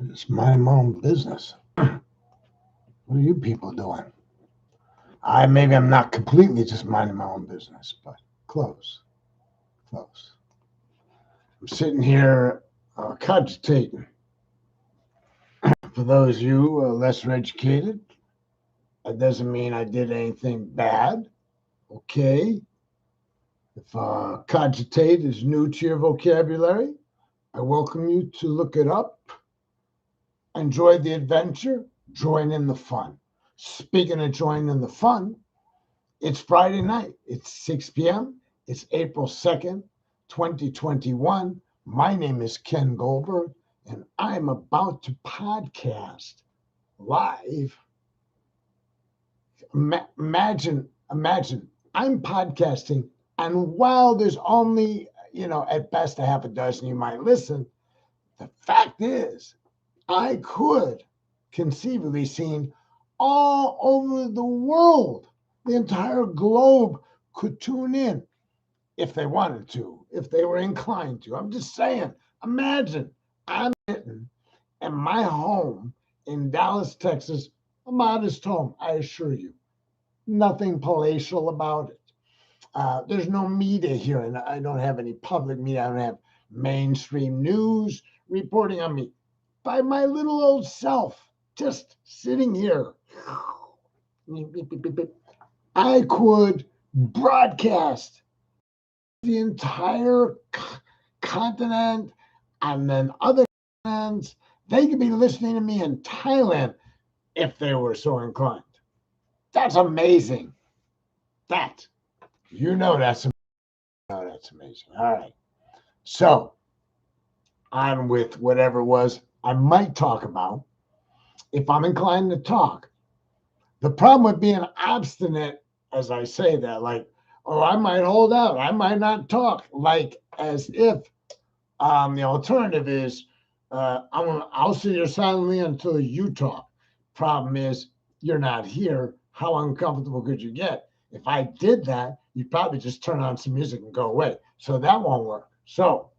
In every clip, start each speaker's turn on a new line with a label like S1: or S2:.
S1: Just mind my own business. What are you people doing? Maybe I'm not completely just minding my own business, but close, close. I'm sitting here cogitating. For those of you lesser educated, that doesn't mean I did anything bad. Okay. If cogitate is new to your vocabulary, I welcome you to look it up. Enjoy the adventure. Join in the fun. Speaking of joining in the fun, it's Friday night. It's 6 p.m. It's April 2nd, 2021. My name is Ken Goldberg, and I'm about to podcast live. Imagine, I'm podcasting, and while there's only, at best a half a dozen you might listen, the fact is, I could conceivably seen all over the world. The entire globe could tune in if they wanted to, if they were inclined to. I'm just saying, imagine I'm sitting in my home in Dallas, Texas, a modest home, I assure you. Nothing palatial about it. There's no media here, and I don't have any public media. I don't have mainstream news reporting on me. By my little old self, just sitting here. I could broadcast the entire continent and then other continents. They could be listening to me in Thailand if they were so inclined. That's amazing. That's amazing. That's amazing. All right. So, on with whatever it was I might talk about if I'm inclined to talk. The problem with being obstinate, as I say that, like, oh, I might hold out, I might not talk, like as if the alternative is I'll sit here silently until you talk. Problem is, you're not here. How uncomfortable could you get? If I did that, you'd probably just turn on some music and go away. So that won't work. So,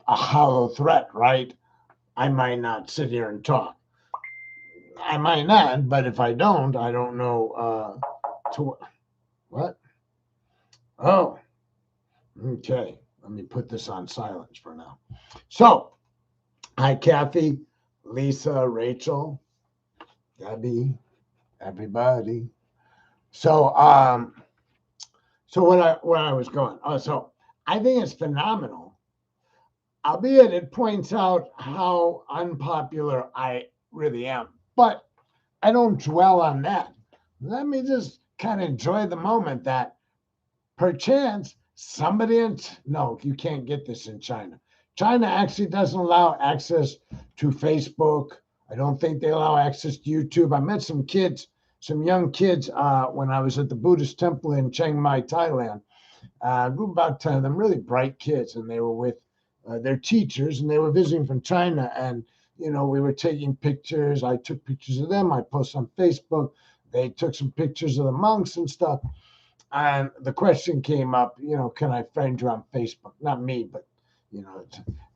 S1: a hollow threat, right? I might not sit here and talk. I might not, but if I don't know to what? Oh, okay. Let me put this on silence for now. So, hi, Kathy, Lisa, Rachel, Debbie, everybody. So, where I was going. Oh, so I think it's phenomenal, albeit it points out how unpopular I really am. But I don't dwell on that. Let me just kind of enjoy the moment that perchance somebody no, you can't get this in China. China actually doesn't allow access to Facebook. I don't think they allow access to YouTube. I met some young kids, when I was at the Buddhist temple in Chiang Mai, Thailand. A group about 10 of them, really bright kids, and they were with their teachers, and they were visiting from China. And we were taking pictures. I took pictures of them. I posted on Facebook. They took some pictures of the monks and stuff. And the question came up, can I friend you on Facebook? Not me, but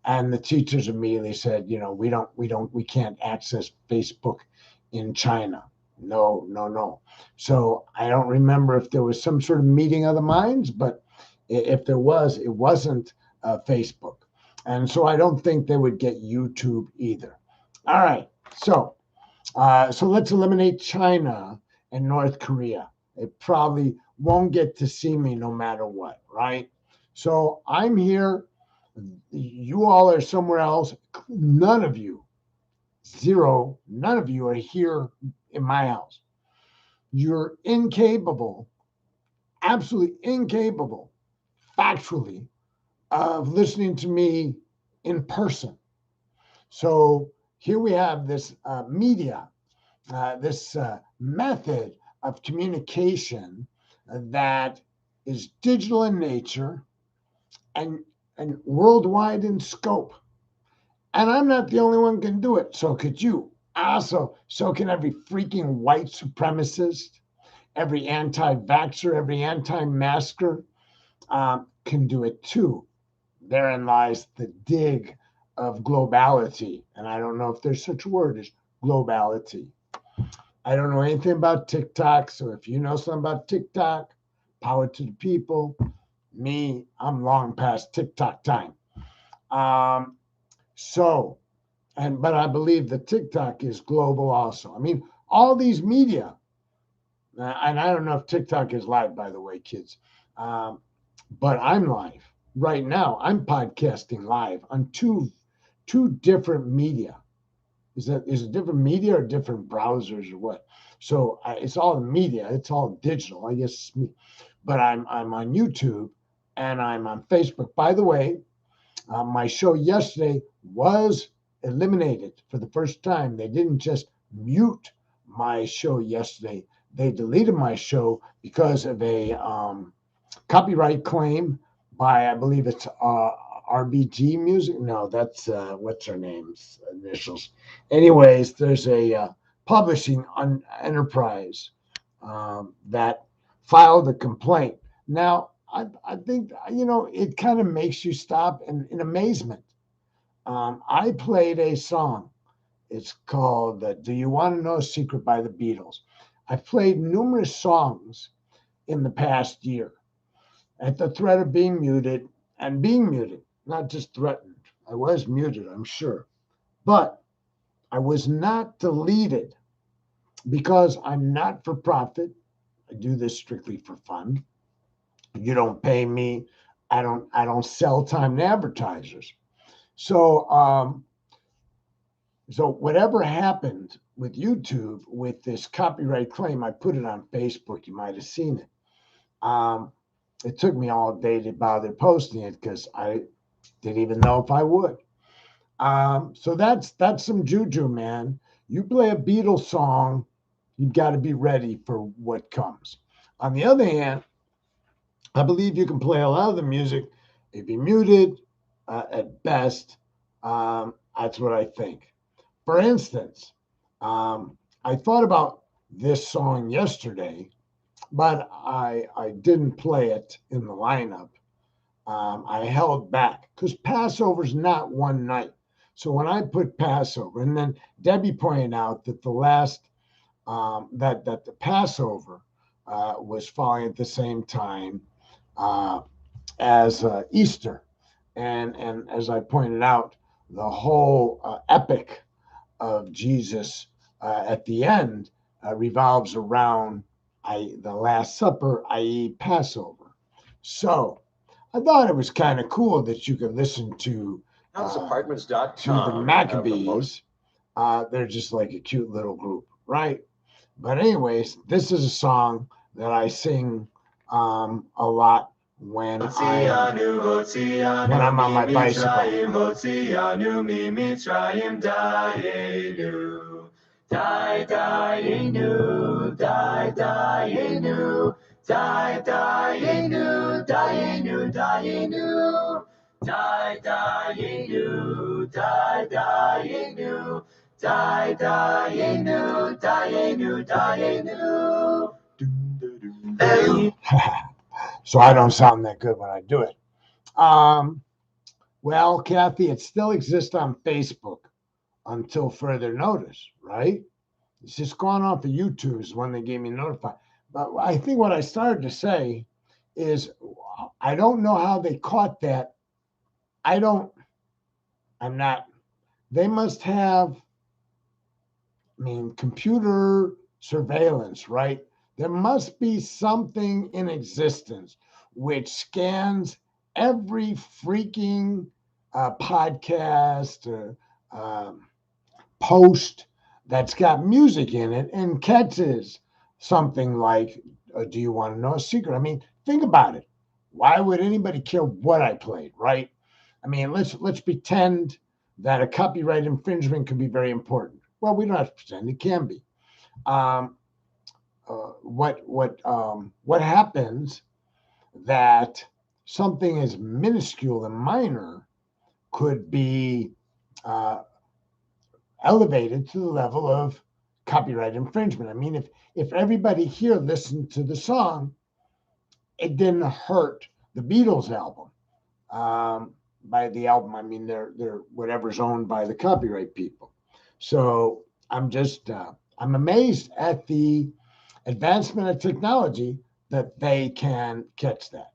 S1: and the teachers immediately said, we can't access Facebook in China. No, no, no. So I don't remember if there was some sort of meeting of the minds, but if there was, it wasn't Facebook. And so I don't think they would get YouTube either. All right. So let's eliminate China and North Korea. It probably won't get to see me no matter what, right? So I'm here. You all are somewhere else. None of you are here in my house. You're incapable, absolutely incapable, factually, of listening to me in person. So here we have this media, this method of communication that is digital in nature and worldwide in scope. And I'm not the only one can do it. So could you. Also, so can every freaking white supremacist, every anti-vaxxer, every anti-masker can do it too. Therein lies the dig of globality. And I don't know if there's such a word as globality. I don't know anything about TikTok. So if you know something about TikTok, power to the people. Me, I'm long past TikTok time. Um, so, but I believe that TikTok is global also. I mean, all these media, and I don't know if TikTok is live, by the way, kids, but I'm live right now. I'm podcasting live on two different media. Is it different media or different browsers or what? So it's all media. It's all digital. I guess, but I'm on YouTube and I'm on Facebook. By the way, my show yesterday was eliminated for the first time. They didn't just mute my show yesterday. They deleted my show because of a copyright claim by, I believe it's RBG Music. No, that's what's her name's initials. Anyways, there's a publishing enterprise that filed a complaint. Now, I think, it kind of makes you stop in amazement. I played a song. It's called Do You Want to Know a Secret by the Beatles. I've played numerous songs in the past year at the threat of being muted and being muted, not just threatened. I was muted, I'm sure. But I was not deleted because I'm not for profit. I do this strictly for fun. You don't pay me. I don't sell time to advertisers. So so whatever happened with YouTube with this copyright claim, I put it on Facebook. You might have seen it. It took me all day to bother posting it because I didn't even know if I would. So that's some juju, man. You play a Beatles song, you've got to be ready for what comes. On the other hand, I believe you can play a lot of the music if you're muted at best. That's what I think. For instance, I thought about this song yesterday, but I didn't play it in the lineup. I held back because Passover's not one night. So when I put Passover, and then Debbie pointed out that the last that the Passover was falling at the same time as Easter, and as I pointed out, the whole epic of Jesus at the end revolves around the Last Supper, i.e., Passover. So I thought it was kind of cool that you could listen to the Maccabees. They're just like a cute little group, right? But anyways, this is a song that I sing a lot when I'm on my bicycle. So I don't sound that good when I do it. Well, Kathy, it still exists on Facebook until further notice, right? It's just gone off of YouTube is when they gave me notified. But I think what I started to say is I don't know how they caught that. I'm not, they must have, computer surveillance, right? There must be something in existence which scans every freaking podcast or post that's got music in it and catches something like, do you want to know a secret? Think about it. Why would anybody care what I played, right? Let's pretend that a copyright infringement could be very important. Well, we don't have to pretend; it can be. What happens that something as minuscule and minor could be elevated to the level of copyright infringement? If everybody here listened to the song, it didn't hurt the Beatles album. by the album. I mean, they're whatever's owned by the copyright people. So I'm amazed at the advancement of technology that they can catch that.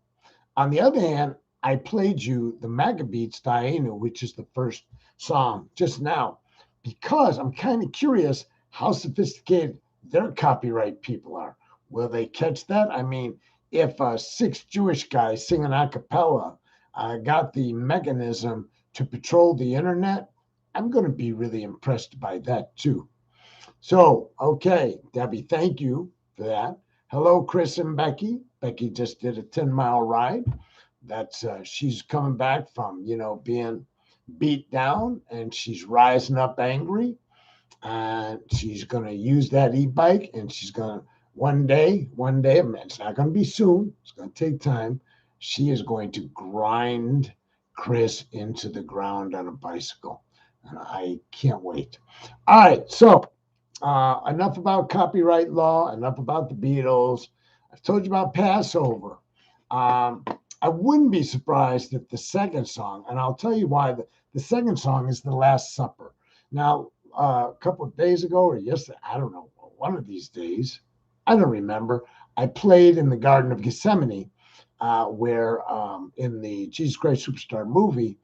S1: On the other hand, I played you the Magabeats Dainu, which is the first song just now, because I'm kind of curious how sophisticated their copyright people are. Will they catch that? I mean, if six Jewish guys singing a cappella got the mechanism to patrol the internet, I'm going to be really impressed by that too. So, okay, Debbie, thank you for that. Hello, Chris and Becky. Becky just did a 10-mile ride. That's she's coming back from, being beat down, and she's rising up angry, and she's going to use that e-bike, and she's going to one day, it's not going to be soon, it's going to take time, she is going to grind Chris into the ground on a bicycle, and I can't wait. All right, so enough about copyright law, enough about the Beatles. I've told you about Passover. Um, I wouldn't be surprised if the second song, and I'll tell you why, the second song is The Last Supper. Now, a couple of days ago or yesterday, I don't know, one of these days, I don't remember, I played in the Garden of Gethsemane, where in the Jesus Christ Superstar movie,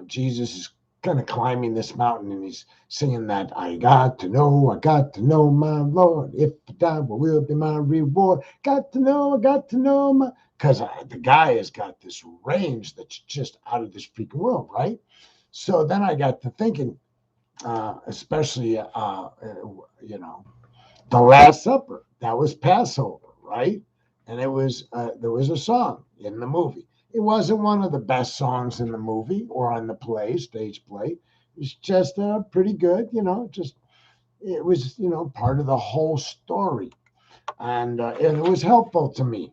S1: Jesus is kind of climbing this mountain, and he's singing that I got to know my Lord. If I die, what will be my reward? I got to know my, because the guy has got this range that's just out of this freaking world, right? So then I got to thinking, especially, the Last Supper. That was Passover, right? And there was a song in the movie. It wasn't one of the best songs in the movie or on the play, stage play. It's just pretty good, just it was, part of the whole story. And it was helpful to me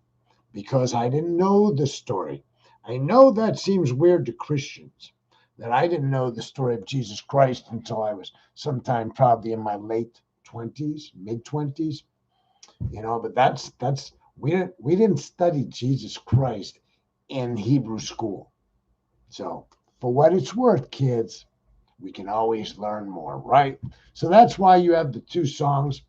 S1: because I didn't know the story. I know that seems weird to Christians, that I didn't know the story of Jesus Christ until I was sometime probably in my late 20s, mid 20s, but that's we didn't study Jesus Christ in Hebrew school. So for what it's worth, kids, we can always learn more, right? So that's why you have the two songs.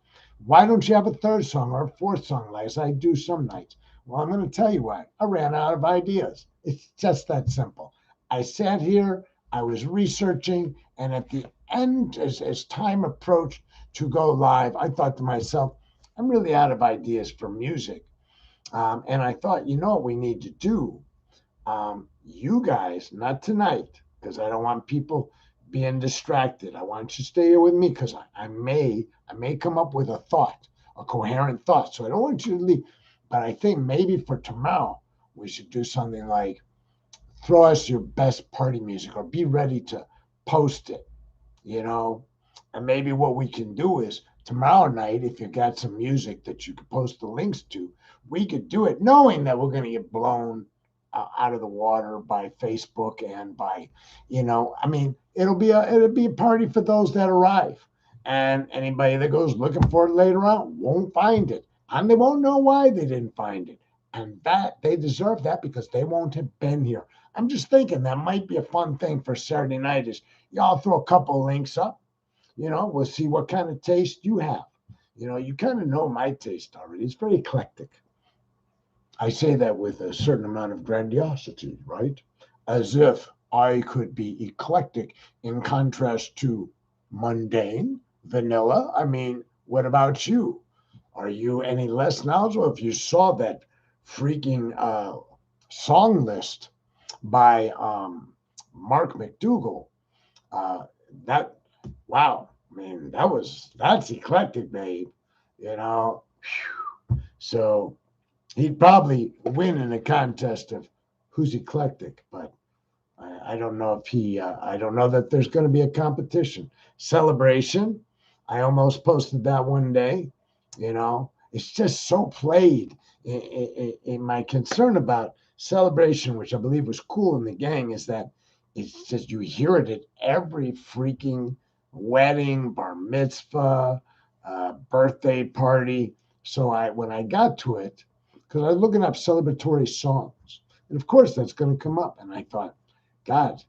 S1: Why don't you have a third song or a fourth song, like I do some nights? Well, I'm going to tell you why. I ran out of ideas. It's just that simple. I sat here, I was researching, and at the end, as time approached to go live, I thought to myself, I'm really out of ideas for music. And I thought, what we need to do, you guys, not tonight, because I don't want people being distracted. I want you to stay here with me because I may come up with a thought, a coherent thought. So I don't want you to leave. But I think maybe for tomorrow we should do something like throw us your best party music or be ready to post it, you know. And maybe what we can do is tomorrow night, if you got some music that you could post the links to, we could do it knowing that we're going to get blown out of the water by Facebook and by, I mean, it'll be a party for those that arrive, and anybody that goes looking for it later on won't find it, and they won't know why they didn't find it, and that they deserve that because they won't have been here. I'm just thinking that might be a fun thing for Saturday night. Is y'all throw a couple of links up, we'll see what kind of taste you have. You kind of know my taste already. It's very eclectic. I say that with a certain amount of grandiosity, right? As if I could be eclectic in contrast to mundane, vanilla. I mean, what about you? Are you any less knowledgeable? If you saw that freaking song list by Mark McDougall, uh, that, wow, I mean, that's eclectic, babe, you know. So he'd probably win in a contest of who's eclectic, but I don't know if I don't know that there's going to be a competition. Celebration, I almost posted that one day. It's just so played. In my concern about Celebration, which I believe was cool in the gang, is that it's just you hear it at every freaking wedding, bar mitzvah, birthday party. So when I got to it, because I was looking up celebratory songs, and of course that's going to come up, and I thought, God,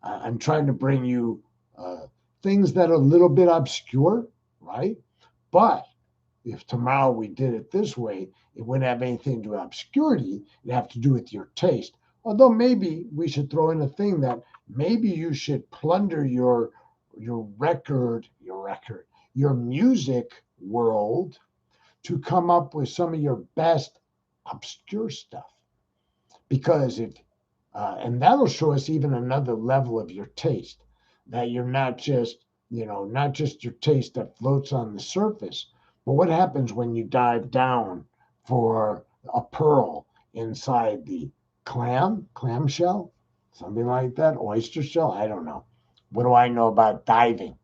S1: I'm trying to bring you things that are a little bit obscure, right? But if tomorrow we did it this way, it wouldn't have anything to do with obscurity. It'd have to do with your taste. Although maybe we should throw in a thing that maybe you should plunder your music world to come up with some of your best obscure stuff. Because if and that'll show us even another level of your taste, that you're not just, not just your taste that floats on the surface, but what happens when you dive down for a pearl inside the clamshell, something like that, oyster shell. I don't know. What do I know about diving?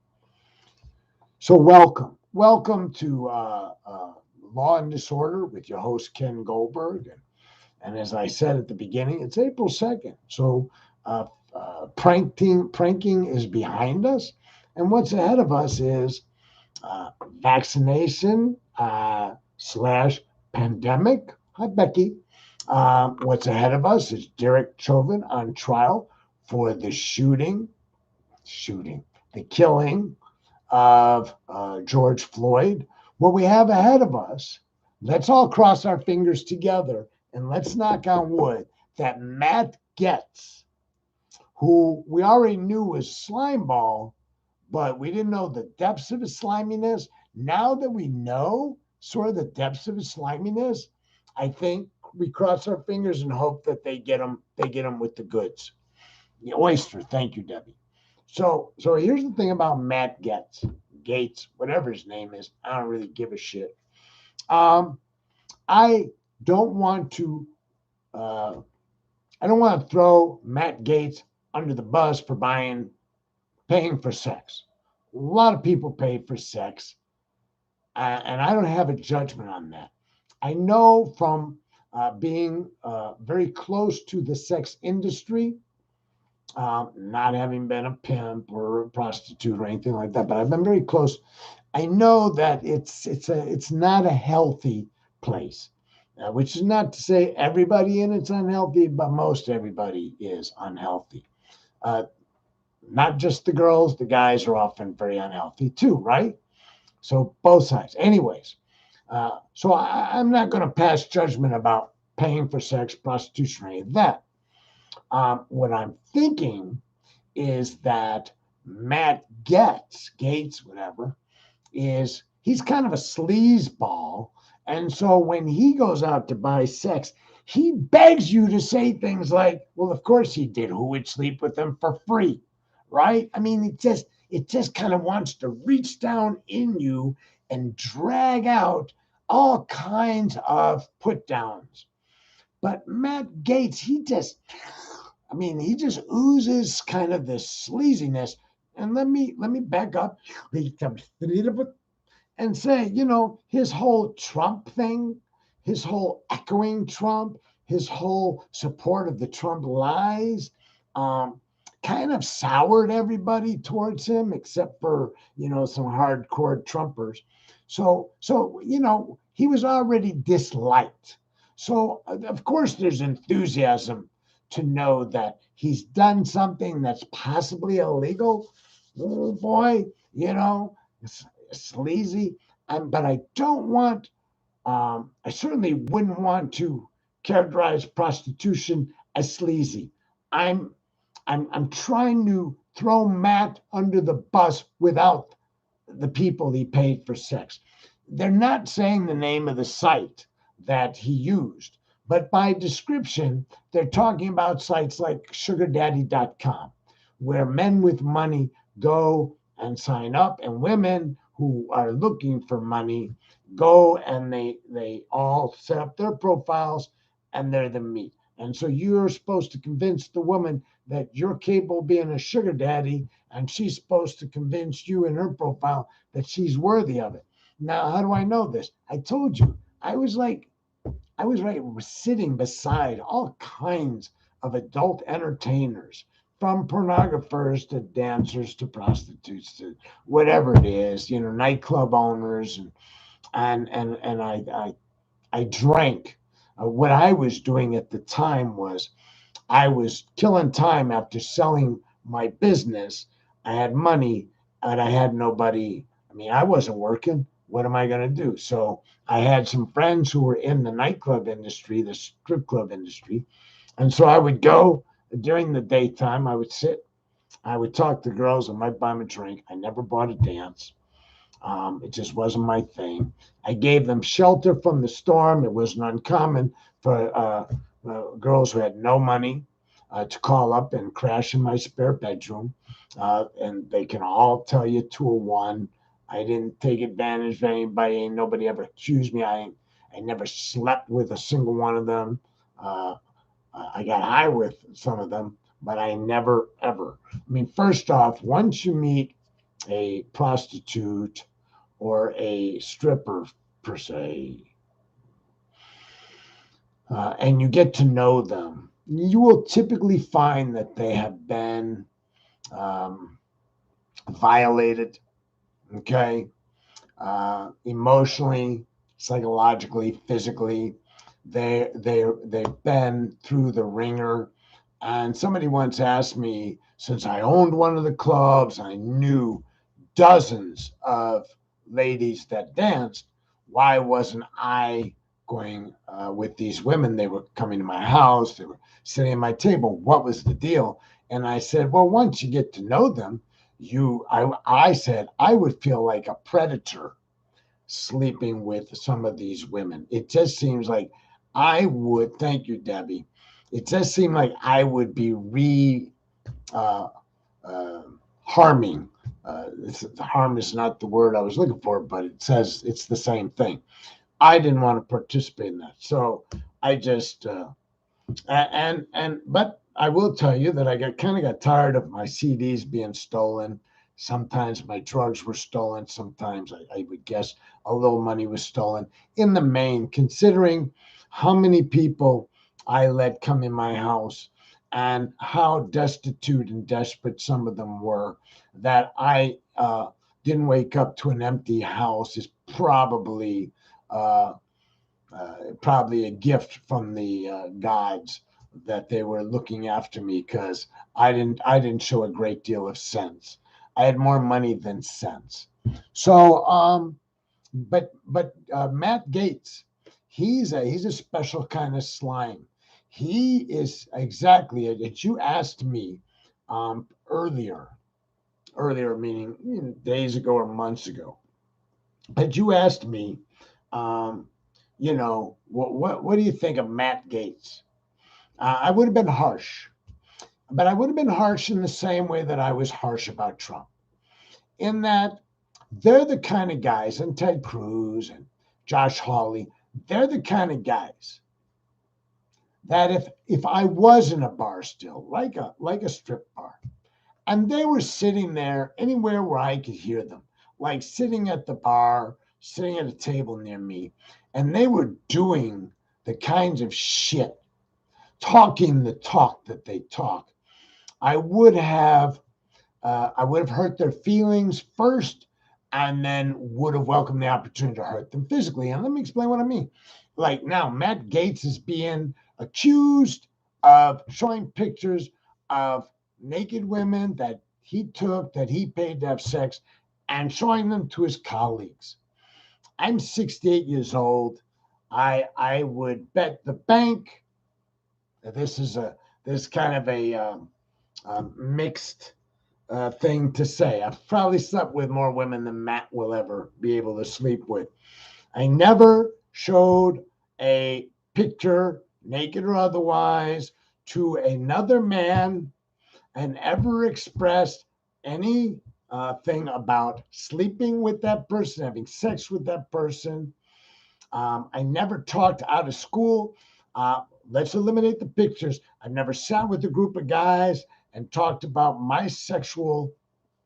S1: So welcome to Law and Disorder with your host Ken Goldberg. And as I said at the beginning, it's April 2nd. So pranking is behind us. And what's ahead of us is vaccination slash pandemic. Hi, Becky. What's ahead of us is Derek Chauvin on trial for the the killing of George Floyd. What we have ahead of us, let's all cross our fingers together and let's knock on wood that Matt Getz, who we already knew was Slimeball, but we didn't know the depths of his sliminess. Now that we know sort of the depths of his sliminess, I think we cross our fingers and hope that they get him with the goods. The oyster, thank you, Debbie. So here's the thing about Matt Gates, whatever his name is. I don't really give a shit. I don't want to throw Matt Gates under the bus for paying for sex. A lot of people pay for sex, and I don't have a judgment on that. I know from being very close to the sex industry, not having been a pimp or a prostitute or anything like that, but I've been very close. I know that it's not a healthy place, which is not to say everybody in it's unhealthy, but most everybody is unhealthy. Not just the girls, the guys are often very unhealthy too, right? So both sides. Anyways, so I'm not going to pass judgment about paying for sex, prostitution, or any of that. What I'm thinking is that Matt Gates, whatever, he's kind of a sleazeball. And so when he goes out to buy sex, he begs you to say things like, well, of course he did. Who would sleep with him for free? Right? I mean, it just kind of wants to reach down in you and drag out all kinds of put downs. But Matt Gates, he just oozes kind of this sleaziness. And let me back up and say, his whole Trump thing, his whole echoing Trump, his whole support of the Trump lies, kind of soured everybody towards him, except for, some hardcore Trumpers. So, he was already disliked. So, of course, there's enthusiasm to know that he's done something that's possibly illegal. Oh boy, it's sleazy. But I don't want, I certainly wouldn't want to characterize prostitution as sleazy. I'm trying to throw Matt under the bus without the people he paid for sex. They're not saying the name of the site that he used, but by description, they're talking about sites like sugardaddy.com, where men with money go and sign up, and women who are looking for money go and they all set up their profiles and they're the meat. And so you're supposed to convince the woman that you're capable of being a sugar daddy, and she's supposed to convince you in her profile that she's worthy of it. Now, how do I know this? I told you, I was sitting beside all kinds of adult entertainers, from pornographers to dancers to prostitutes to whatever it is, nightclub owners, and I drank. What I was doing at the time was I was killing time after selling my business. I had money and I had nobody. I mean, I wasn't working. What am I going to do? So I had some friends who were in the nightclub industry, the strip club industry. And so I would go during the daytime. I would sit, I would talk to girls. I might buy them a drink. I never bought a dance. It just wasn't my thing. I gave them shelter from the storm. It wasn't uncommon for girls who had no money to call up and crash in my spare bedroom. And they can all tell you to a one. I didn't take advantage of anybody. Ain't nobody ever accused me. I never slept with a single one of them. Uh, I got high with some of them, but I never ever. I mean, first off, once you meet a prostitute or a stripper per se, and you get to know them, you will typically find that they have been um, violated, okay, emotionally, psychologically, physically. They've been through the ringer. And somebody once asked me, since I owned one of the clubs, I knew dozens of ladies that danced. Why wasn't I going with these women? They were coming to my house, they were sitting at my table. What was the deal? And I said, well, once you get to know them, I said I would feel like a predator sleeping with some of these women. It just seems like I would, thank you, Debbie. It just seemed like I would be uh, uh, harming. Harm is not the word I was looking for, but it says it's the same thing. I didn't want to participate in that, so I just but I will tell you that I got tired of my CDs being stolen. Sometimes my drugs were stolen. Sometimes I would guess a little money was stolen. In the main, considering how many people I let come in my house and how destitute and desperate some of them were, that I didn't wake up to an empty house is uh, probably a gift from the gods that they were looking after me because I didn't show a great deal of sense. I had more money than sense. So but Matt Gates, he's a special kind of slime. He is exactly it. You asked me earlier meaning days ago or months ago, but you asked me um, what do you think of Matt Gates? I would have been harsh, but I would have been harsh in the same way that I was harsh about Trump, in that they're the kind of guys, and Ted Cruz and Josh Hawley, they're the kind of guys that if I was in a bar still, like a strip bar, and they were sitting there anywhere where I could hear them, like sitting at the bar, sitting at a table near me, and they were doing the kinds of shit, talking the talk that they talk, I would have hurt their feelings first, and then would have welcomed the opportunity to hurt them physically. And let me explain what I mean. Like now, Matt Gates is being accused of showing pictures of naked women that he paid to have sex, and showing them to his colleagues. I'm 68 years old. I would bet the bank that this kind of a mixed thing to say. I've probably slept with more women than Matt will ever be able to sleep with. I never showed a picture, naked or otherwise, to another man and ever expressed any thing about sleeping with that person, having sex with that person. I never talked out of school. Let's eliminate the pictures. I've never sat with a group of guys and talked about my sexual,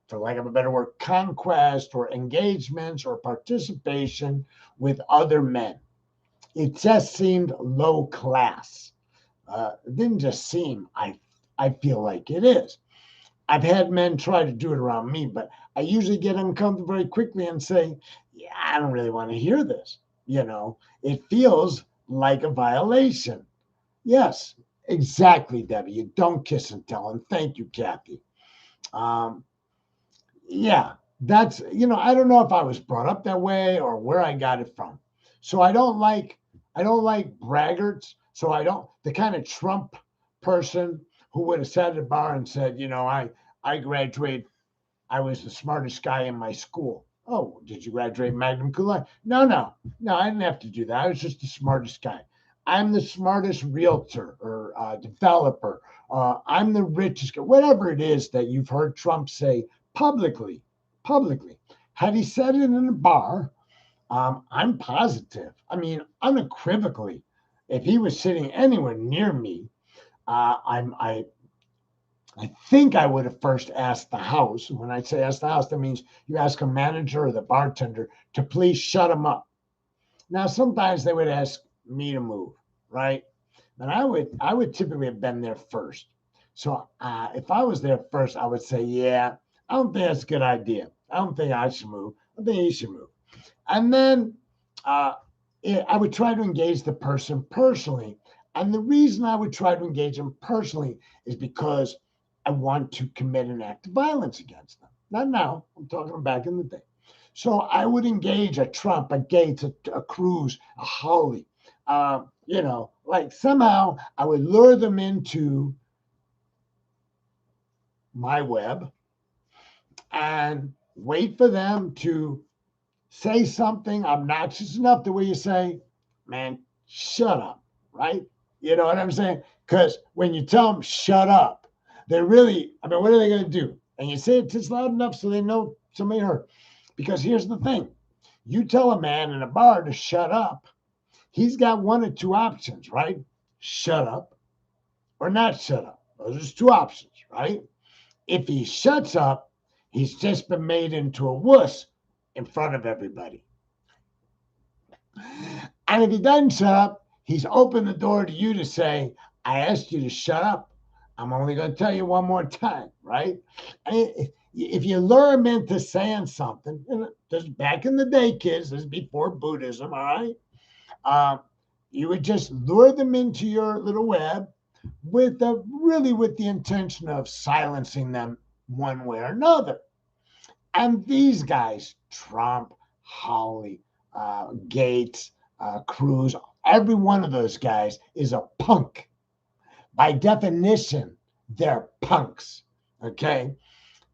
S1: for lack of a better word, conquest or engagements or participation with other men. It just seemed low class. It didn't just seem, I feel like it is. I've had men try to do it around me, but I usually get uncomfortable very quickly and say, yeah, I don't really want to hear this. It feels like a violation. Yes, Exactly, Debbie. You don't kiss and tell. And thank you, Kathy. Um, yeah, that's, I don't know if I was brought up that way or where I got it from. So I don't like braggarts. So I don't the kind of Trump person who would have sat at a bar and said, I graduated, I was the smartest guy in my school. Oh, did you graduate magna cum laude? No, no, no, I didn't have to do that. I was just the smartest guy. I'm the smartest realtor or developer. I'm the richest guy. Whatever it is that you've heard Trump say publicly, publicly. Had he said it in a bar, I'm positive. I mean, unequivocally, if he was sitting anywhere near me, I think I would have first asked the house. When I say ask the house, that means you ask a manager or the bartender to please shut him up. Now, sometimes they would ask me to move, right? And I would typically have been there first. So if I was there first, I would say, yeah, I don't think that's a good idea. I don't think I should move. I think he should move. And then uh, I would try to engage the person personally. And the reason I would try to engage them personally is because I want to commit an act of violence against them. Not now, I'm talking back in the day. So I would engage a Trump, a Gates, a Cruz, a Hawley. Like somehow I would lure them into my web and wait for them to say something obnoxious enough the way you say, man, shut up, right? You know what I'm saying? Because when you tell them shut up, they're really, I mean, what are they going to do? And you say it just loud enough so they know somebody heard. Because here's the thing, you tell a man in a bar to shut up, he's got one or two options, right? Shut up or not shut up. Those are two options, right? If he shuts up, he's just been made into a wuss in front of everybody. And if he doesn't shut up, he's opened the door to you to say, I asked you to shut up. I'm only going to tell you one more time, right? And if you lure him into saying something, this back in the day, kids, this is before Buddhism, all right? Um, you would just lure them into your little web with the intention of silencing them one way or another. And these guys, Trump, Hawley, Gates, Cruz, every one of those guys is a punk. By definition, they're punks. Okay.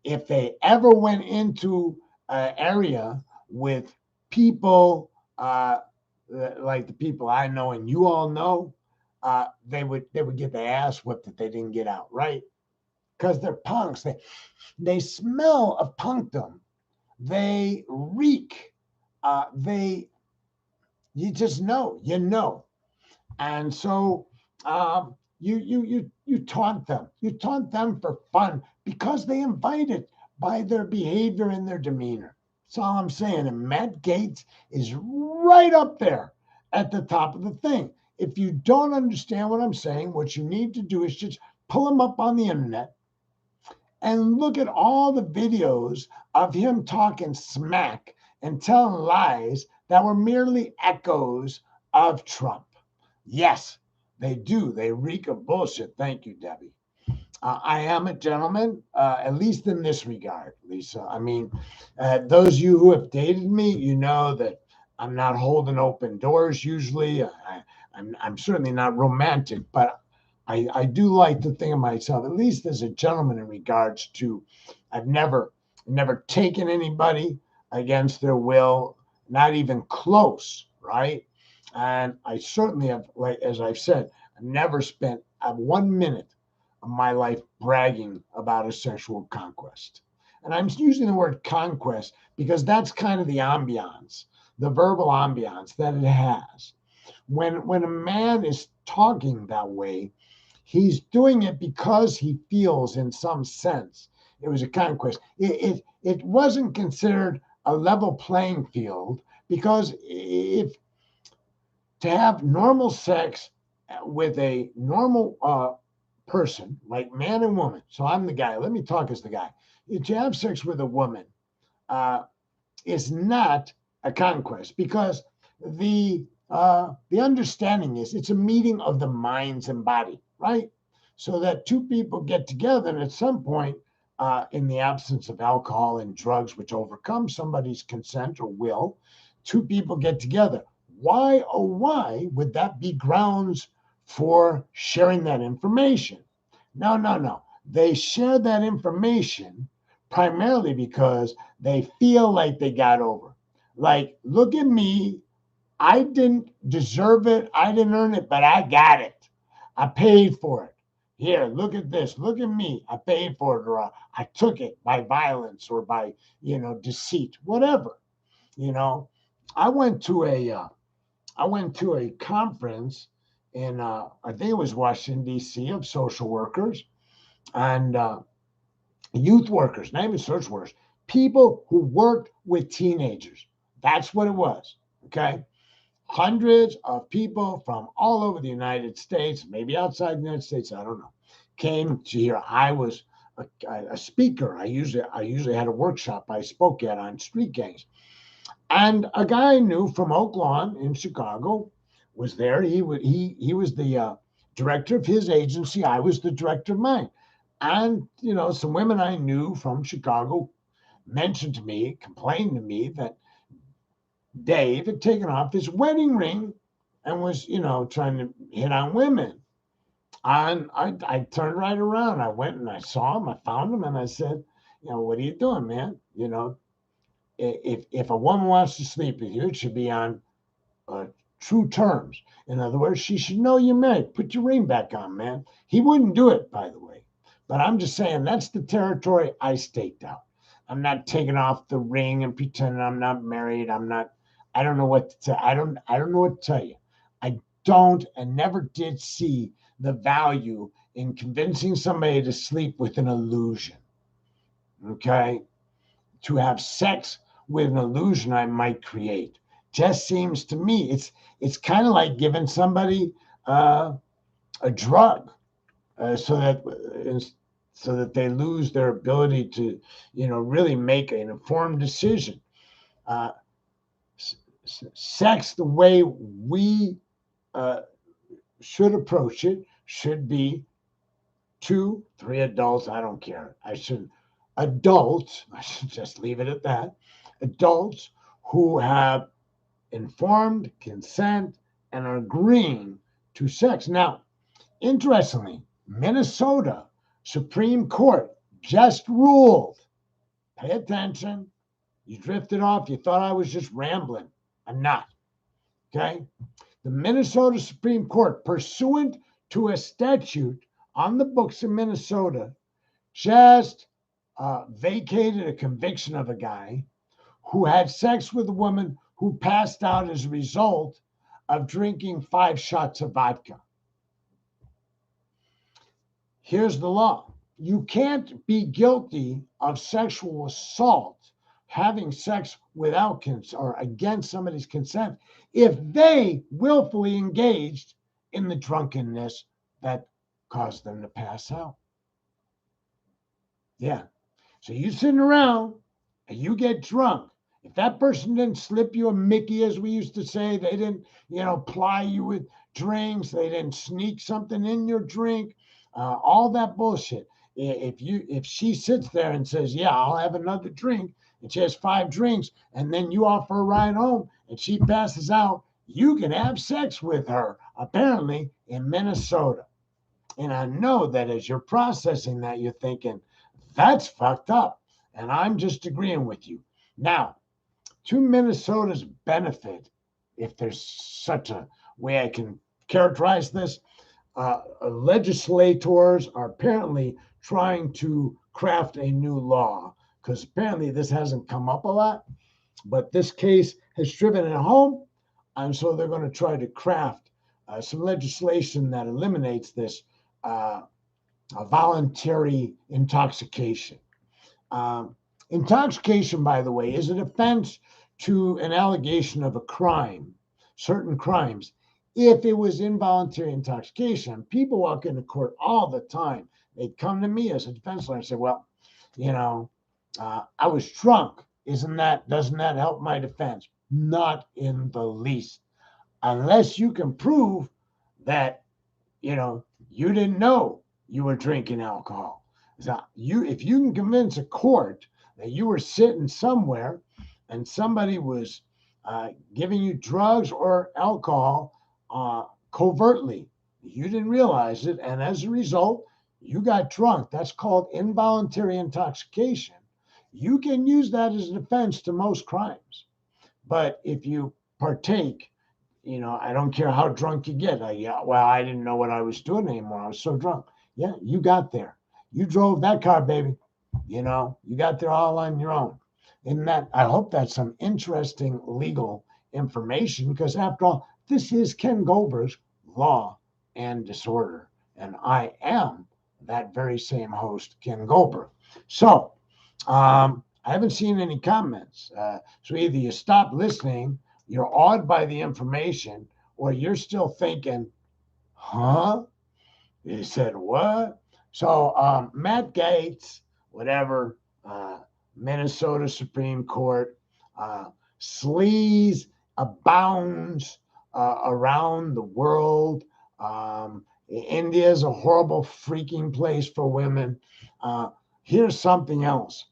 S1: If they ever went into an area with people like the people I know and you all know, they would get their ass whipped if they didn't get out, right? Because they're punks. They smell of punkdom. They reek. They You just know. And so you taunt them. You taunt them for fun because they invite it by their behavior and their demeanor. That's all I'm saying. And Matt Gaetz is right up there at the top of the thing. If you don't understand what I'm saying, what you need to do is just pull him up on the internet and look at all the videos of him talking smack and telling lies that were merely echoes of Trump. Yes, they do. They reek of bullshit. Thank you, Debbie. I am a gentleman, at least in this regard, Lisa. I mean, those of you who have dated me, you know that I'm not holding open doors usually. I'm certainly not romantic, but I do like to think of myself, at least as a gentleman, in regards to I've never taken anybody against their will, not even close, right? And I certainly have, like as I've said, I've never spent 1 minute of my life bragging about a sexual conquest. And I'm using the word conquest because that's kind of the ambiance, the verbal ambiance that it has. When a man is talking that way, he's doing it because he feels, in some sense, it was a conquest. It wasn't considered a level playing field because if to have normal sex with a normal person, like man and woman. So I'm the guy. Let me talk as the guy. To have sex with a woman uh, is not a conquest because the understanding is it's a meeting of the minds and body. right? So that two people get together, and at some point, in the absence of alcohol and drugs, which overcome somebody's consent or will, two people get together. Why, oh, why would that be grounds for sharing that information? No, no, no. They share that information primarily because they feel like they got over. Like, look at me. I didn't deserve it. I didn't earn it, but I got it. I paid for it. Here, look at this. Look at me. I paid for it, or I took it by violence or by, deceit, whatever. You know, I went to a conference in I think it was Washington D.C. of social workers and youth workers, not even social workers, people who worked with teenagers. That's what it was. Okay, hundreds of people from all over the United States, maybe outside the United States, I don't know, came to hear. I was a speaker. I usually had a workshop I spoke at on street gangs. And a guy I knew from Oak Lawn in Chicago was there. He was the director of his agency. I was the director of mine. And some women I knew from Chicago mentioned to me, complained to me that Dave had taken off his wedding ring and was, trying to hit on women. And I turned right around. I went and I saw him. I found him and I said, what are you doing, man? If a woman wants to sleep with you, it should be on uh, true terms. In other words, she should know you're married. Put your ring back on, man. He wouldn't do it, by the way. But I'm just saying that's the territory I staked out. I'm not taking off the ring and pretending I'm not married. I'm not. I don't know what to tell. I don't know what to tell you. I don't and never did see the value in convincing somebody to sleep with an illusion. Okay, to have sex with an illusion I might create. Just seems to me it's kind of like giving somebody a drug so that they lose their ability to really make an informed decision. Uh, Sex, the way we uh, should approach it, should be two, three adults. I don't care. Adults. I should just leave it at that. Adults who have informed consent and are agreeing to sex. Now, interestingly, Minnesota Supreme Court just ruled. Pay attention. You drifted off. You thought I was just rambling. I'm not. Okay. The Minnesota Supreme Court, pursuant to a statute on the books in Minnesota, just vacated a conviction of a guy who had sex with a woman who passed out as a result of drinking 5 shots of vodka. Here's the law. You can't be guilty of sexual assault, having sex without consent or against somebody's consent, if they willfully engaged in the drunkenness that caused them to pass out. Yeah. So you sitting around and you get drunk. If that person didn't slip you a Mickey, as we used to say, they didn't, ply you with drinks, they didn't sneak something in your drink, all that bullshit. If she sits there and says, "Yeah, I'll have another drink," and she has 5 drinks, and then you offer a ride home and she passes out, you can have sex with her, apparently in Minnesota. And I know that as you're processing that, you're thinking, that's fucked up. And I'm just agreeing with you. Now, to Minnesota's benefit, if there's such a way I can characterize this, legislators are apparently trying to craft a new law because apparently this hasn't come up a lot, but this case has driven it home. And so they're going to try to craft some legislation that eliminates this voluntary intoxication. Intoxication, by the way, is a defense to an allegation of a crime, certain crimes, if it was involuntary intoxication. People walk into court all the time. They'd come to me as a defense lawyer and say, well, I was drunk. Doesn't that help my defense? Not in the least. Unless you can prove that, You didn't know you were drinking alcohol. So if you can convince a court that you were sitting somewhere and somebody was giving you drugs or alcohol covertly, you didn't realize it, and as a result, you got drunk. That's called involuntary intoxication. You can use that as a defense to most crimes. But if you partake, I don't care how drunk you get. Yeah, well, I didn't know what I was doing anymore. I was so drunk. Yeah, you got there. You drove that car, baby. You got there all on your own. And that, I hope that's some interesting legal information, because after all, this is Ken Goldberg's Law and Disorder. And I am that very same host, Ken Goldberg. So, I haven't seen any comments. So either you stop listening, you're awed by the information, or you're still thinking, huh? He said, what? So Matt Gaetz, whatever, Minnesota Supreme Court, sleaze abounds around the world. India is a horrible freaking place for women. Here's something else.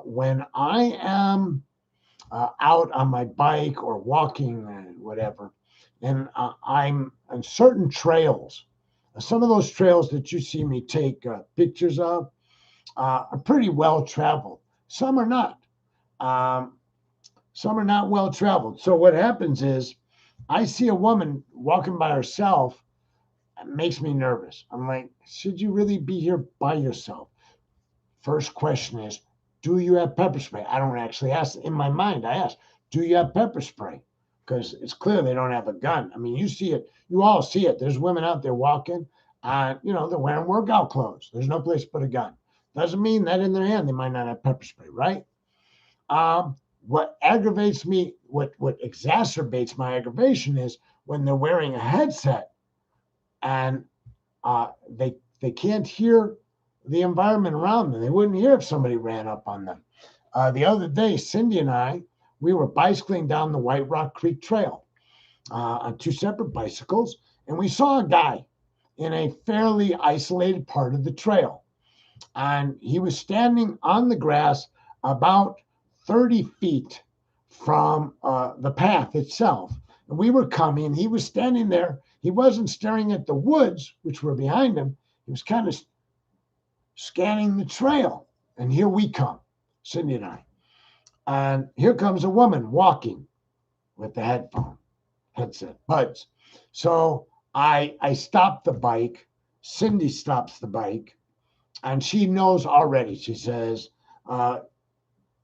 S1: When I am out on my bike or walking, whatever, and I'm on certain trails, some of those trails that you see me take pictures of are pretty well traveled. Some are not. Um, some are not well traveled. So what happens is I see a woman walking by herself. It makes me nervous. I'm like, should you really be here by yourself? First question is, do you have pepper spray? I don't actually ask. In my mind, I ask, do you have pepper spray? Because it's clear they don't have a gun. I mean, you see it. You all see it. There's women out there walking. They're wearing workout clothes. There's no place to put a gun. Doesn't mean that in their hand they might not have pepper spray, right? What aggravates me, what exacerbates my aggravation is when they're wearing a headset and they can't hear the environment around them. They wouldn't hear if somebody ran up on them. The other day, Cindy and I, we were bicycling down the White Rock Creek Trail on two separate bicycles, and we saw a guy in a fairly isolated part of the trail. And he was standing on the grass about 30 feet from the path itself. And we were coming, he was standing there. He wasn't staring at the woods, which were behind him. He was kind of scanning the trail. And here we come, Cindy and I. And here comes a woman walking with the headset, buds. So I stopped the bike. Cindy stops the bike. And she knows already. She says,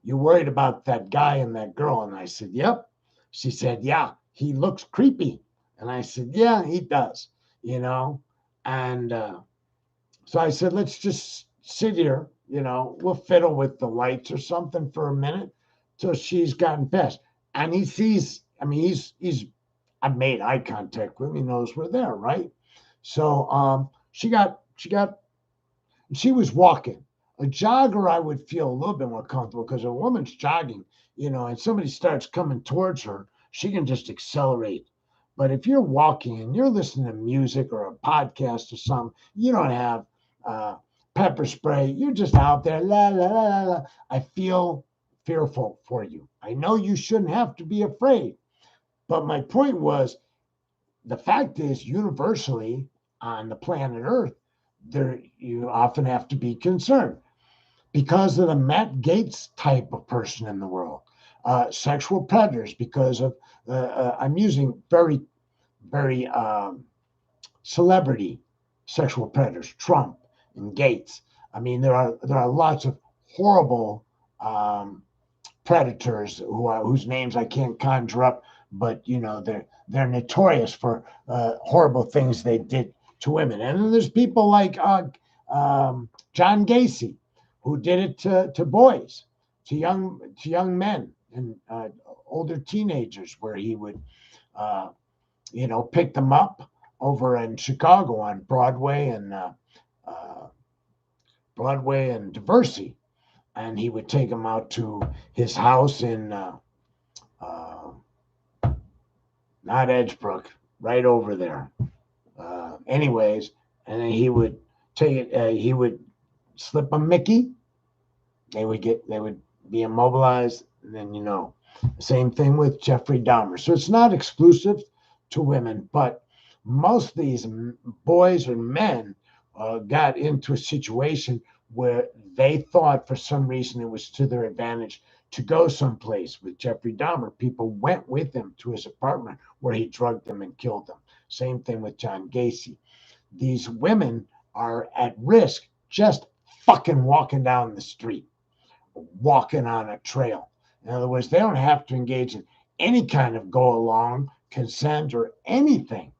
S1: you worried about that guy and that girl? And I said, yep. She said, yeah, he looks creepy. And I said, yeah, he does, And so I said, let's just sit here, we'll fiddle with the lights or something for a minute till she's gotten past. And he sees, I've made eye contact with him. He knows we're there, right? So she was walking. A jogger, I would feel a little bit more comfortable, because a woman's jogging, and somebody starts coming towards her, she can just accelerate. But if you're walking and you're listening to music or a podcast or something, you don't have pepper spray. You're just out there, la, la, la, la, la. I feel fearful for you. I know you shouldn't have to be afraid. But my point was, the fact is, universally on the planet Earth, you often have to be concerned because of the Matt Gaetz type of person in the world. Sexual predators, because of I'm using very, very celebrity sexual predators, Trump and Gates. There are lots of horrible predators whose names I can't conjure up, but they're notorious for horrible things they did to women. And then there's people like John Gacy, who did it to boys, to young men and older teenagers, where he would pick them up over in Chicago on Broadway and Diversey, and he would take them out to his house in not Edgebrook, right over there. Anyways, and then he would take it. He would slip a Mickey. They would be immobilized, and then same thing with Jeffrey Dahmer. So it's not exclusive to women, but most of these boys or men got into a situation where they thought for some reason it was to their advantage to go someplace with Jeffrey Dahmer. People went with him to his apartment where he drugged them and killed them. Same thing with John Gacy. These women are at risk just fucking walking down the street, walking on a trail. In other words, they don't have to engage in any kind of go along, consent, or anything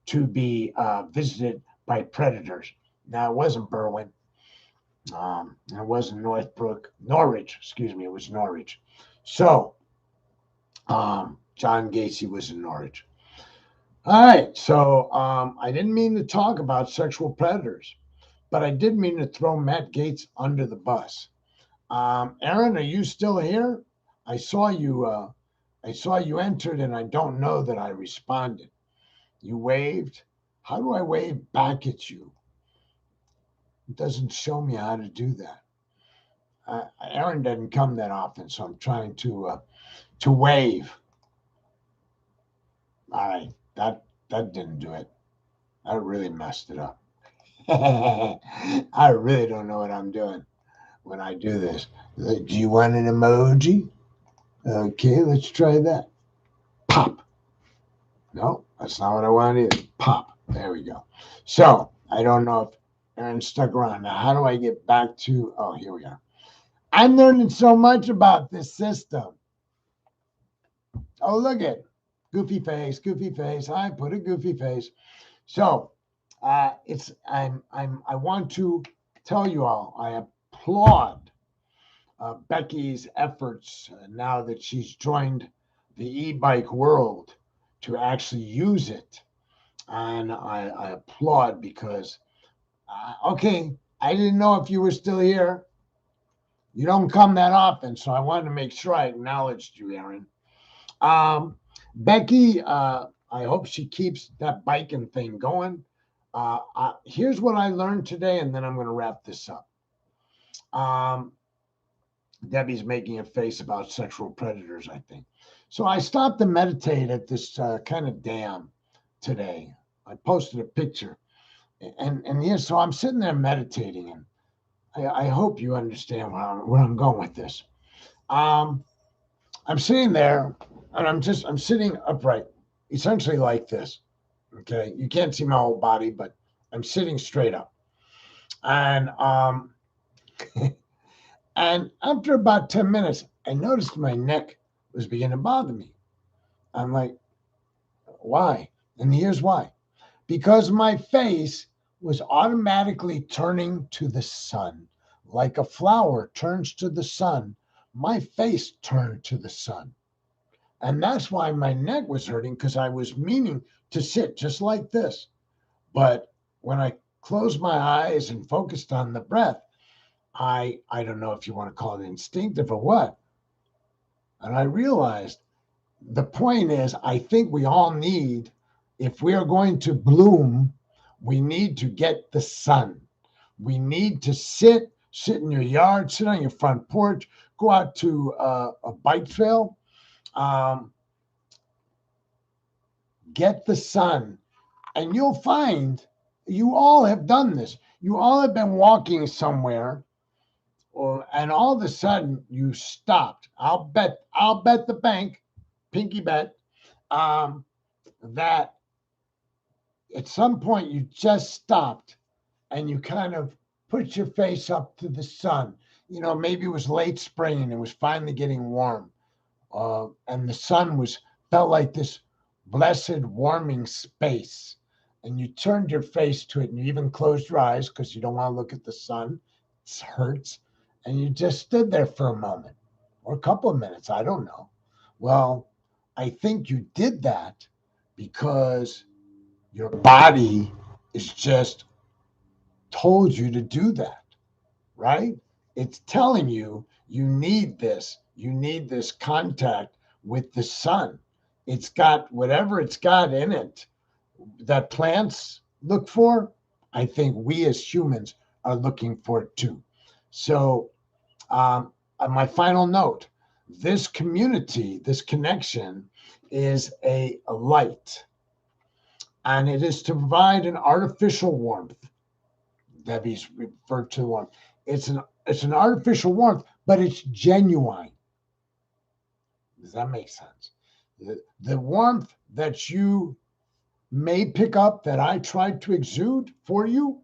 S1: to be visited by predators. Now, it wasn't Berwyn. It wasn't Norwich, excuse me, it was Norwich. So, John Gacy was in Norwich. All right, so I didn't mean to talk about sexual predators, but I did mean to throw Matt Gaetz under the bus. Aaron, are you still here? I saw you. I saw you entered, and I don't know that I responded. You waved. How do I wave back at you? It doesn't show me how to do that. Aaron doesn't come that often, so I'm trying to wave. All right, that didn't do it. I really messed it up. I really don't know what I'm doing when I do this. Do you want an emoji? Okay, let's try that. Pop. No, that's not what I wanted either. Pop. There we go. So I don't know if Aaron stuck around. Now, how do I get back to? Oh, here we are. I'm learning so much about this system. Oh, look at goofy face, goofy face. I put a goofy face. So I want to tell you all, I applaud Becky's efforts now that she's joined the e-bike world to actually use it. And I applaud because, okay, I didn't know if you were still here. You don't come that often, so I wanted to make sure I acknowledged you, Aaron. Becky, I hope she keeps that biking thing going. Here's what I learned today, and then I'm going to wrap this up. Debbie's making a face about sexual predators, I think. So I stopped to meditate at this kind of dam today. I posted a picture. And yeah, so I'm sitting there meditating, and I hope you understand where I'm going with this. I'm sitting there, and I'm sitting upright, essentially like this. Okay, you can't see my whole body, but I'm sitting straight up. And and after about 10 minutes, I noticed my neck was beginning to bother me. I'm like, why? And here's why. Because my face was automatically turning to the sun. Like a flower turns to the sun, my face turned to the sun. And that's why my neck was hurting, because I was meaning to sit just like this. But when I closed my eyes and focused on the breath, I don't know if you want to call it instinctive or what. And I realized the point is, I think we all need, if we are going to bloom, we need to get the sun. We need to sit in your yard, sit on your front porch, go out to a bike trail, get the sun. And you'll find you all have done this. You all have been walking somewhere, and all of a sudden you stopped. I'll bet the bank, pinky bet, that at some point you just stopped and you kind of put your face up to the sun. Maybe it was late spring and it was finally getting warm, and the sun felt like this blessed warming space, and you turned your face to it, and you even closed your eyes because you don't want to look at the sun. It hurts. And you just stood there for a moment or a couple of minutes. I don't know. Well, I think you did that because your body is just told you to do that, right? It's telling you need this. You need this contact with the sun. It's got whatever it's got in it that plants look for. I think we as humans are looking for it too. So, on my final note, this community, this connection is a light, and it is to provide an artificial warmth. Debbie's referred to warmth. It's an artificial warmth, but it's genuine. Does that make sense? The warmth that you may pick up that I tried to exude for you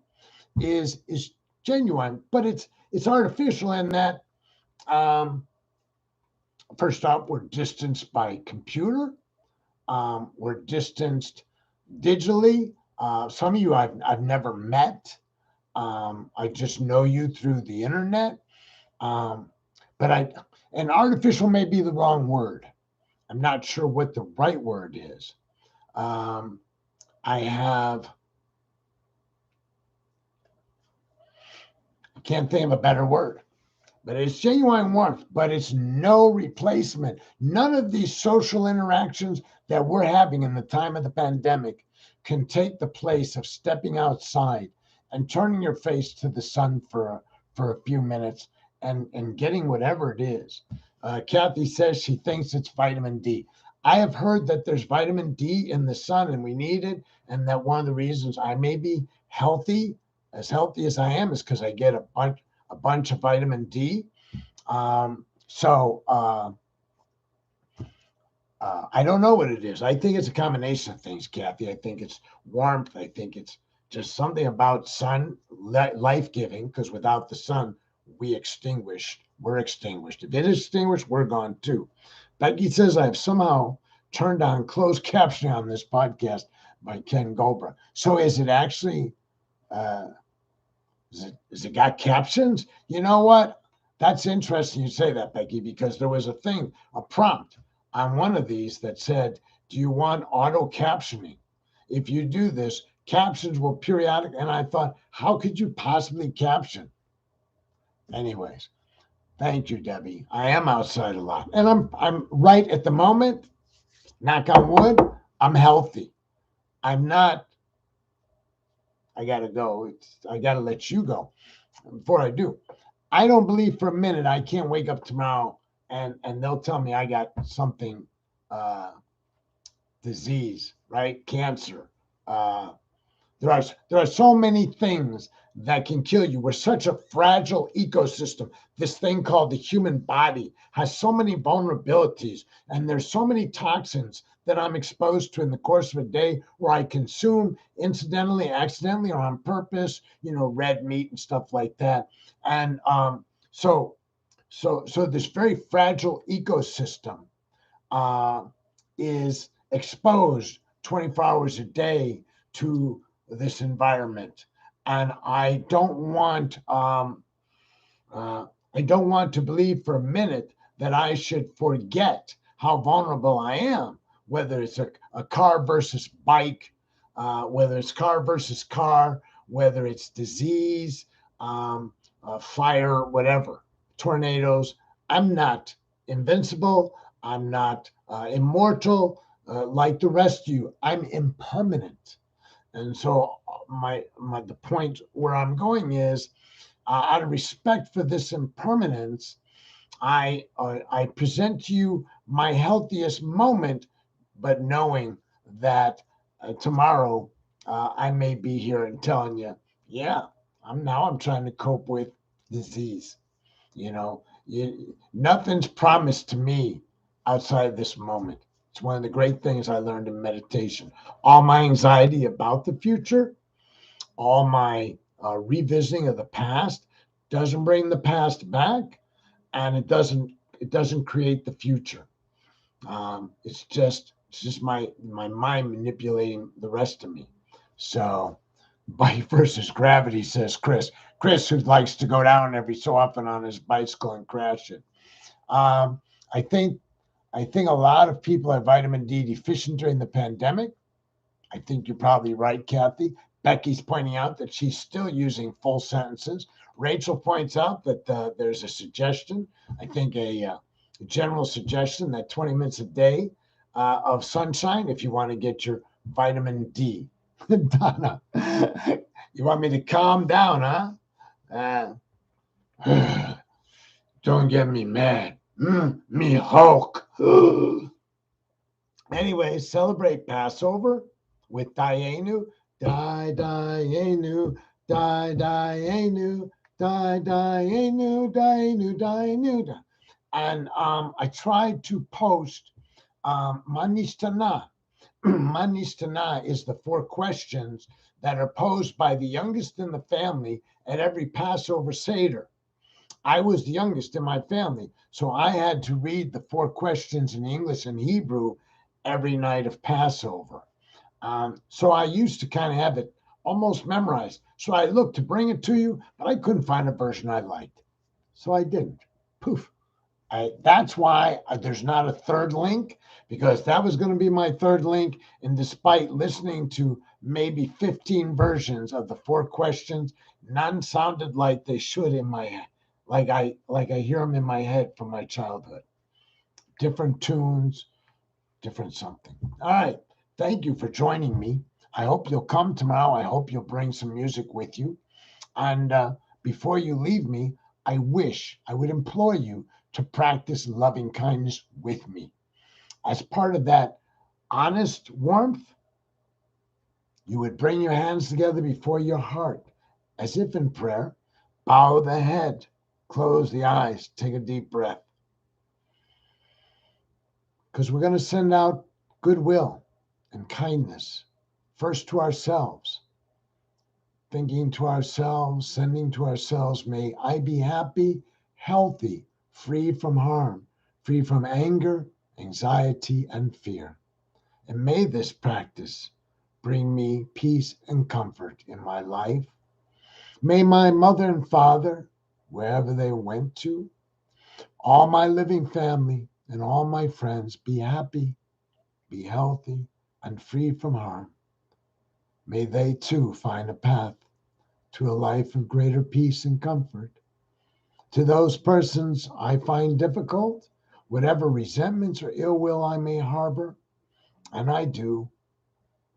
S1: is genuine, but it's artificial in that first off, we're distanced by computer. We're distanced digitally. Some of you I've never met. I just know you through the internet. Um, but and artificial may be the wrong word. I'm not sure what the right word is. Um, I can't think of a better word. But it's genuine warmth, but it's no replacement. None of these social interactions that we're having in the time of the pandemic can take the place of stepping outside and turning your face to the sun for a few minutes and getting whatever it is. Kathy says she thinks it's vitamin D. I have heard that there's vitamin D in the sun and we need it, and that one of the reasons I may be healthy as I am, is because I get a bunch of vitamin D. I don't know what it is. I think it's a combination of things, Kathy. I think it's warmth. I think it's just something about sun, life giving, because without the sun, we're extinguished. If it is extinguished, we're gone too. Becky says, I have somehow turned on closed captioning on this podcast by Ken Gobra. So is it actually, uh, is it got captions? You know what? That's interesting you say that, Becky, because there was a prompt on one of these that said, do you want auto captioning? If you do this, captions will periodic. And I thought, how could you possibly caption? Anyways, thank you, Debbie. I am outside a lot. And I'm right at the moment, knock on wood, I'm healthy. I'm not, I gotta go. I gotta let you go before I do. I don't believe for a minute I can't wake up tomorrow and they'll tell me I got something, uh, disease, right? Cancer. Uh, there are so many things that can kill you. We're such a fragile ecosystem. This thing called the human body has so many vulnerabilities, and there's so many toxins that I'm exposed to in the course of a day, where I consume incidentally, accidentally, or on purpose, red meat and stuff like that. And so this very fragile ecosystem uh, is exposed 24 hours a day to this environment, and uh, I don't want to believe for a minute that I should forget how vulnerable I am, whether it's a car versus bike, whether it's car versus car, whether it's disease, fire, whatever, tornadoes. I'm not invincible. I'm not immortal like the rest of you. I'm impermanent. And so the point where I'm going is, out of respect for this impermanence, I present to you my healthiest moment, but knowing that tomorrow I may be here and telling you, yeah, I'm trying to cope with disease. Nothing's promised to me outside this moment. It's one of the great things I learned in meditation. All my anxiety about the future, all my revisiting of the past doesn't bring the past back, and it doesn't create the future. It's just my mind manipulating the rest of me. So, bite versus gravity, says Chris. Chris, who likes to go down every so often on his bicycle and crash it. Um, I think I think a lot of people are vitamin D deficient during the pandemic. I think you're probably right, Kathy. Becky's pointing out that she's still using full sentences. Rachel points out that there's a suggestion, I think a general suggestion, that 20 minutes a day of sunshine if you want to get your vitamin D. Donna, You want me to calm down, huh? Don't get me mad. Me Hulk. Anyway, celebrate Passover with Dayenu. Dayenu, Dayenu, Dayenu. And I tried to post Manistana. Manistana is the 4 questions that are posed by the youngest in the family at every Passover Seder. I was the youngest in my family, so I had to read the 4 questions in English and Hebrew every night of Passover. So I used to kind of have it almost memorized. So I looked to bring it to you, but I couldn't find a version I liked. So I didn't. Poof. That's why there's not a third link, because that was going to be my third link. And despite listening to maybe 15 versions of the 4 questions, none sounded like they should in my head. Like I hear them in my head from my childhood. Different tunes, different something. All right. Thank you for joining me. I hope you'll come tomorrow. I hope you'll bring some music with you. And before you leave me, I would implore you to practice loving kindness with me. As part of that honest warmth, you would bring your hands together before your heart, as if in prayer. Bow the head, close the eyes, take a deep breath. Because we're going to send out goodwill and kindness, first to ourselves, thinking to ourselves, sending to ourselves, may I be happy, healthy, free from harm, free from anger, anxiety, and fear. And may this practice bring me peace and comfort in my life. May my mother and father, wherever they went to, all my living family, and all my friends be happy, be healthy, and free from harm. May they too find a path to a life of greater peace and comfort. To those persons I find difficult, whatever resentments or ill will I may harbor, and I do,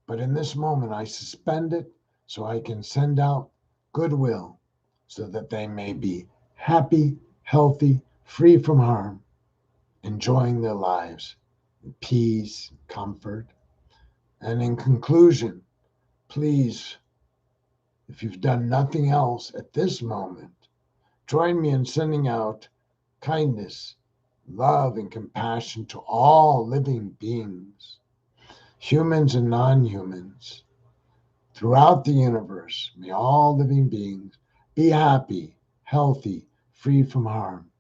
S1: but in this moment I suspend it so I can send out goodwill so that they may be happy, healthy, free from harm, enjoying their lives in peace, comfort. And in conclusion, please, if you've done nothing else at this moment, join me in sending out kindness, love, and compassion to all living beings, humans and non-humans, throughout the universe. May all living beings be happy, healthy, free from harm.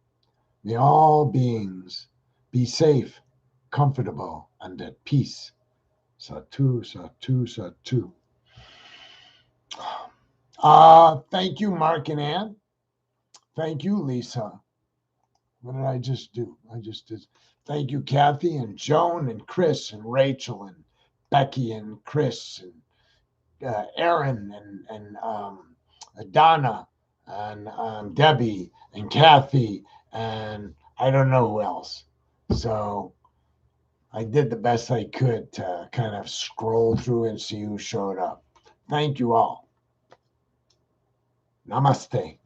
S1: May all beings be safe, comfortable, and at peace. Satu, Satu, Satu. Thank you, Mark and Ann. Thank you, Lisa. What did I just do? I just did. Thank you, Kathy and Joan and Chris and Rachel and Becky and Chris and Aaron and Donna and Debbie and Kathy and I don't know who else. So I did the best I could to kind of scroll through and see who showed up. Thank you all. Namaste.